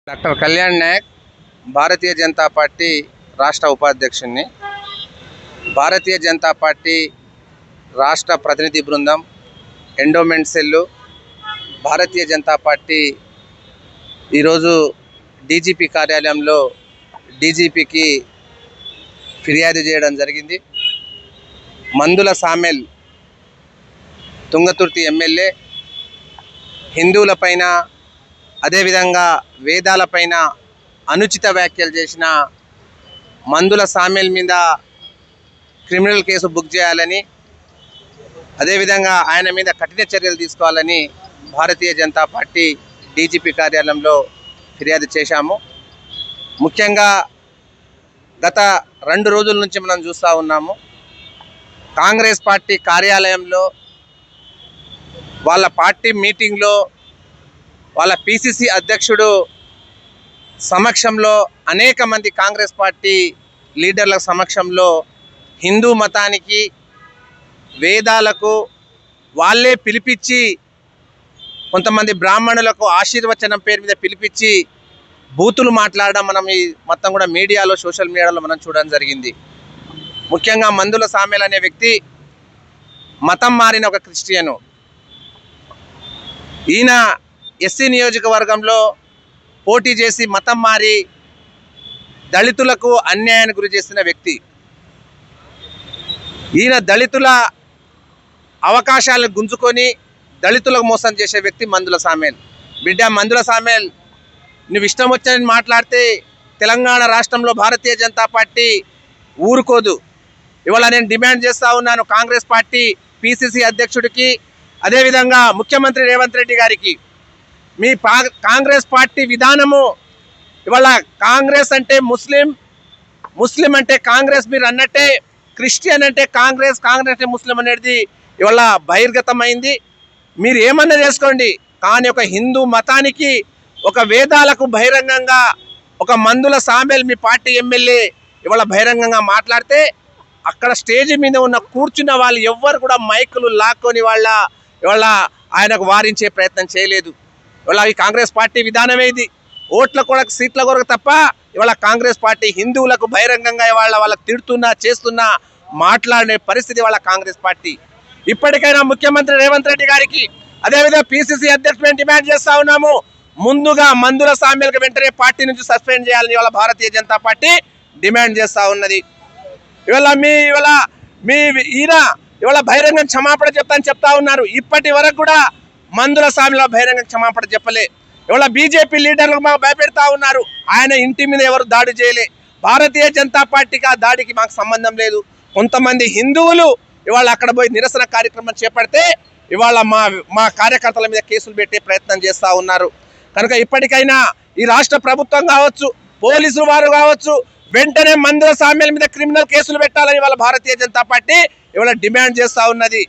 Doctor Kalyan Naik Bharatiya Janata party రాష్ట్ర ఉపాధ్యక్షుడిని. Bharatiya Janata party రాష్ట్ర ప్రతినిధి బృందం, endowment cell, Bharatiya Janata party ఈరోజు డీజీపీ కార్యాలయంలో డీజీపీకి ఫిర్యాదు చేయడం జరిగింది. మందుల సామెల్ తుంగతుర్తి ఎమ్మెల్యే హిందువులపైన, అదేవిధంగా వేదాలపైన అనుచిత వ్యాఖ్యలు చేసిన మందుల సామెల్ మీద క్రిమినల్ కేసు బుక్ చేయాలని, అదేవిధంగా ఆయన మీద కఠిన చర్యలు తీసుకోవాలని భారతీయ జనతా పార్టీ డీజీపీ కార్యాలయంలో ఫిర్యాదు చేశాము. ముఖ్యంగా గత 2 రోజుల నుంచి మనం చూస్తూ ఉన్నాము, కాంగ్రెస్ పార్టీ కార్యాలయంలో వాళ్ళ పార్టీ మీటింగ్లో వాళ్ళ పిసిసి అధ్యక్షుడు సమక్షంలో అనేక మంది కాంగ్రెస్ పార్టీ లీడర్ల సమక్షంలో హిందూ మతానికి, వేదాలకు వాళ్ళే పిలిపించి, కొంతమంది బ్రాహ్మణులకు ఆశీర్వచనం పేరు మీద పిలిపించి బూతులు మాట్లాడడం మనం ఈ మొత్తం కూడా మీడియాలో, సోషల్ మీడియాలో మనం చూడడం జరిగింది. ముఖ్యంగా మందుల సామెల్ అనే వ్యక్తి మతం మారిన ఒక క్రిస్టియను. ఈయన ఎస్సీ నియోజకవర్గంలో పోటీ చేసి మతం మారి దళితులకు అన్యాయానికి గురి చేసిన వ్యక్తి. ఈయన దళితుల అవకాశాలను గుంజుకొని దళితులకు మోసం చేసే వ్యక్తి మందుల సామెల్. బిడ్డ మందుల సామెల్, నువ్వు ఇష్టం వచ్చని మాట్లాడితే తెలంగాణ రాష్ట్రంలో భారతీయ జనతా పార్టీ ఊరుకోదు. ఇవాళ నేను డిమాండ్ చేస్తూ ఉన్నాను కాంగ్రెస్ పార్టీ పిసిసి అధ్యక్షుడికి, అదేవిధంగా ముఖ్యమంత్రి రేవంత్ రెడ్డి గారికి, మీ కాంగ్రెస్ పార్టీ విధానము, ఇవాళ కాంగ్రెస్ అంటే ముస్లిం, ముస్లిం అంటే కాంగ్రెస్ మీరు అన్నట్టే, క్రిస్టియన్ అంటే కాంగ్రెస్, కాంగ్రెస్ అంటే ముస్లిం అనేది ఇవాళ బహిర్గతమైంది. మీరు ఏమన్నా చేసుకోండి, కానీ ఒక హిందూ మతానికి, ఒక వేదాలకు బహిరంగంగా ఒక మందుల సామెల్ మీ పార్టీ ఎమ్మెల్యే ఇవాళ బహిరంగంగా మాట్లాడితే అక్కడ స్టేజ్ మీద ఉన్న కూర్చున్న వాళ్ళు ఎవ్వరు కూడా మైకులు లాక్కొని ఇవాళ ఆయనకు వారించే ప్రయత్నం చేయలేదు. ఇవాళ ఈ కాంగ్రెస్ పార్టీ విధానమే ఇది. ఓట్ల కొరకు, సీట్ల కొరకు తప్ప ఇవాళ కాంగ్రెస్ పార్టీ హిందువులకు బహిరంగంగా వాళ్ళకు తిడుతున్నా, చేస్తున్నా, మాట్లాడే పరిస్థితి వాళ్ళ కాంగ్రెస్ పార్టీ. ఇప్పటికైనా ముఖ్యమంత్రి రేవంత్ రెడ్డి గారికి, అదేవిధంగా పిసిసి అధ్యక్షుడు డిమాండ్ చేస్తూ ఉన్నాము, ముందుగా మందుల సామెల్కి వెంటనే పార్టీ నుంచి సస్పెండ్ చేయాలని ఇవాళ భారతీయ జనతా పార్టీ డిమాండ్ చేస్తూ ఉన్నది. ఈయన ఇవాళ బహిరంగ క్షమాపణ చెప్తా ఉన్నారు. ఇప్పటి వరకు కూడా మందుల సామెల బహిరంగ క్షమాపణ చెప్పలే. ఇవాళ బీజేపీ లీడర్లు మాకు భయపెడతా ఉన్నారు. ఆయన ఇంటి మీద ఎవరు దాడి చేయలే. భారతీయ జనతా పార్టీకి ఆ దాడికి మాకు సంబంధం లేదు. కొంతమంది హిందువులు ఇవాళ అక్కడ పోయి నిరసన కార్యక్రమం చేపడితే ఇవాళ మా కార్యకర్తల మీద కేసులు పెట్టే ప్రయత్నం చేస్తూ ఉన్నారు. కనుక ఇప్పటికైనా ఈ రాష్ట్ర ప్రభుత్వం కావచ్చు, పోలీసులు వారు కావచ్చు, వెంటనే మందుల సామెల మీద క్రిమినల్ కేసులు పెట్టాలని ఇవాళ భారతీయ జనతా పార్టీ ఇవాళ డిమాండ్ చేస్తూ ఉన్నది.